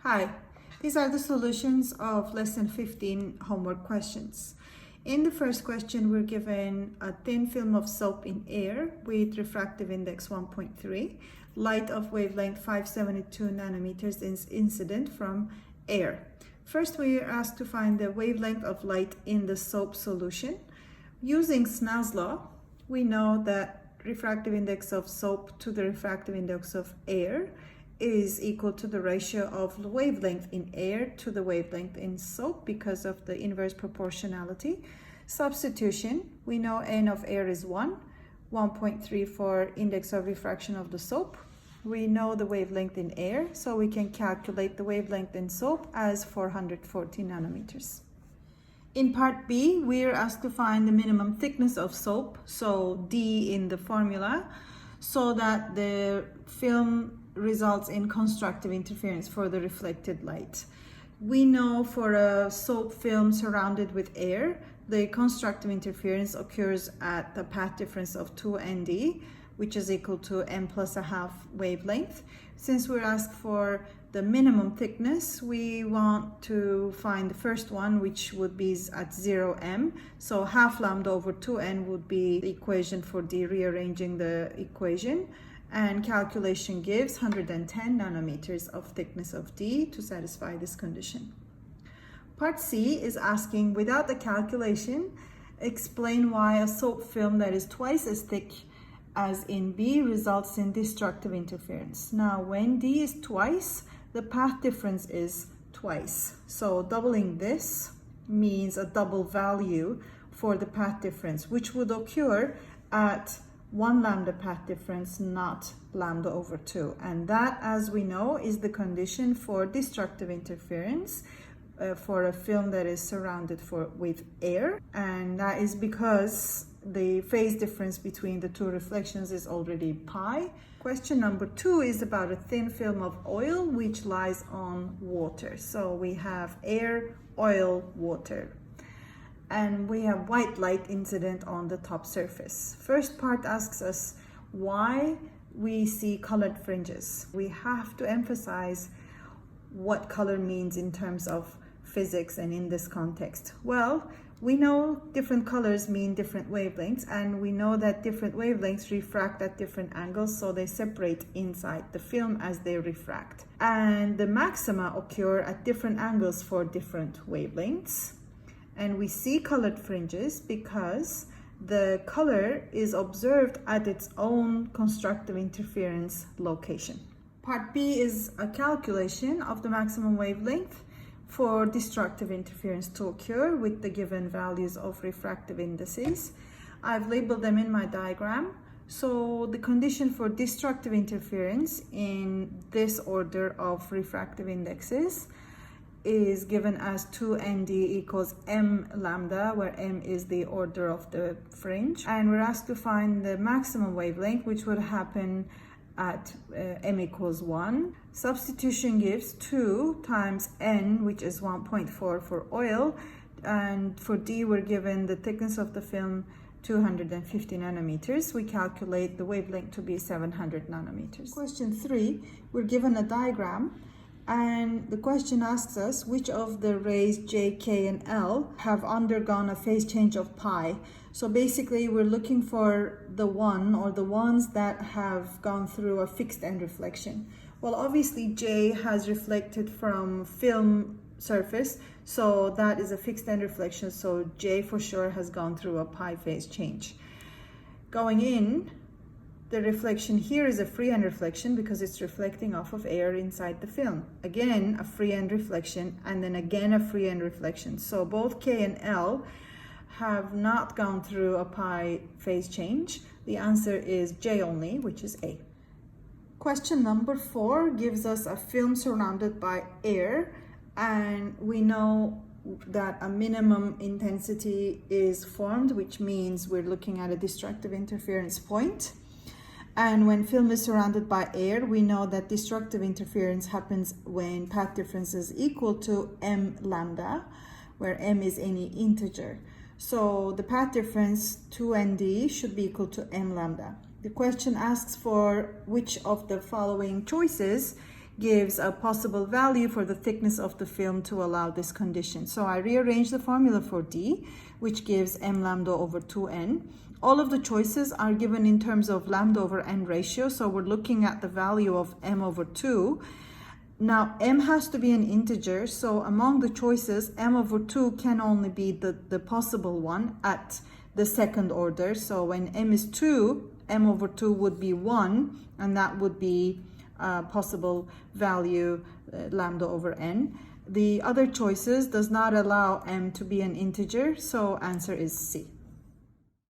Hi, these are the solutions of lesson 15 homework questions. In the first question, we're given a thin film of soap in air with refractive index 1.3, light of wavelength 572 nanometers is incident from air. First, we are asked to find the wavelength of light in the soap solution. Using Snell's law, we know that refractive index of soap to the refractive index of air is equal to the ratio of the wavelength in air to the wavelength in soap because of the inverse proportionality. Substitution, we know n of air is 1.3 for index of refraction of the soap. We know the wavelength in air, so we can calculate the wavelength in soap as 440 nanometers. In part B, we are asked to find the minimum thickness of soap, so D in the formula, so that the film results in constructive interference for the reflected light. We know for a soap film surrounded with air, the constructive interference occurs at the path difference of 2nd, which is equal to m plus a half wavelength. Since we're asked for the minimum thickness, we want to find the first one, which would be at 0m. So half lambda over 2n would be the equation for D, rearranging the equation. And calculation gives 110 nanometers of thickness of D to satisfy this condition. Part C is asking, without the calculation, explain why a soap film that is twice as thick as in B results in destructive interference. Now, when D is twice, the path difference is twice. So doubling this means a double value for the path difference, which would occur at 1 lambda path difference, not lambda over 2. And that, as we know, is the condition for destructive interference for a film that is surrounded with air. And that is because the phase difference between the two reflections is already pi. Question number 2 is about a thin film of oil which lies on water. So we have air, oil, water. And we have white light incident on the top surface. First part asks us why we see colored fringes. We have to emphasize what color means in terms of physics and in this context. Well, we know different colors mean different wavelengths, and we know that different wavelengths refract at different angles, so they separate inside the film as they refract. And the maxima occur at different angles for different wavelengths. And we see colored fringes because the color is observed at its own constructive interference location. Part B is a calculation of the maximum wavelength for destructive interference to occur with the given values of refractive indices. I've labeled them in my diagram. So the condition for destructive interference in this order of refractive indexes is given as 2nd equals m lambda, where m is the order of the fringe. And we're asked to find the maximum wavelength, which would happen at m equals 1. Substitution gives 2 times n, which is 1.4 for oil. And for D, we're given the thickness of the film 250 nanometers. We calculate the wavelength to be 700 nanometers. Question 3, we're given a diagram. And the question asks us which of the rays J, K, and L have undergone a phase change of pi. So basically we're looking for the one or the ones that have gone through a fixed end reflection. Well, obviously J has reflected from film surface, so that is a fixed end reflection. So J for sure has gone through a pi phase change. Going in, the reflection here is a free end reflection because it's reflecting off of air inside the film. Again, a free end reflection, and then again a free end reflection. So both K and L have not gone through a pi phase change. The answer is J only, which is A. Question number 4 gives us a film surrounded by air, and we know that a minimum intensity is formed, which means we're looking at a destructive interference point. And when film is surrounded by air, we know that destructive interference happens when path difference is equal to m lambda, where m is any integer. So the path difference 2nd should be equal to m lambda. The question asks for which of the following choices gives a possible value for the thickness of the film to allow this condition. So I rearrange the formula for D, which gives m lambda over 2n. All of the choices are given in terms of lambda over n ratio, so we're looking at the value of m over 2. Now m has to be an integer, so among the choices m over 2 can only be the possible one at the second order. So when m is 2, m over 2 would be 1, and that would be possible value lambda over n. The other choices does not allow m to be an integer, so answer is C.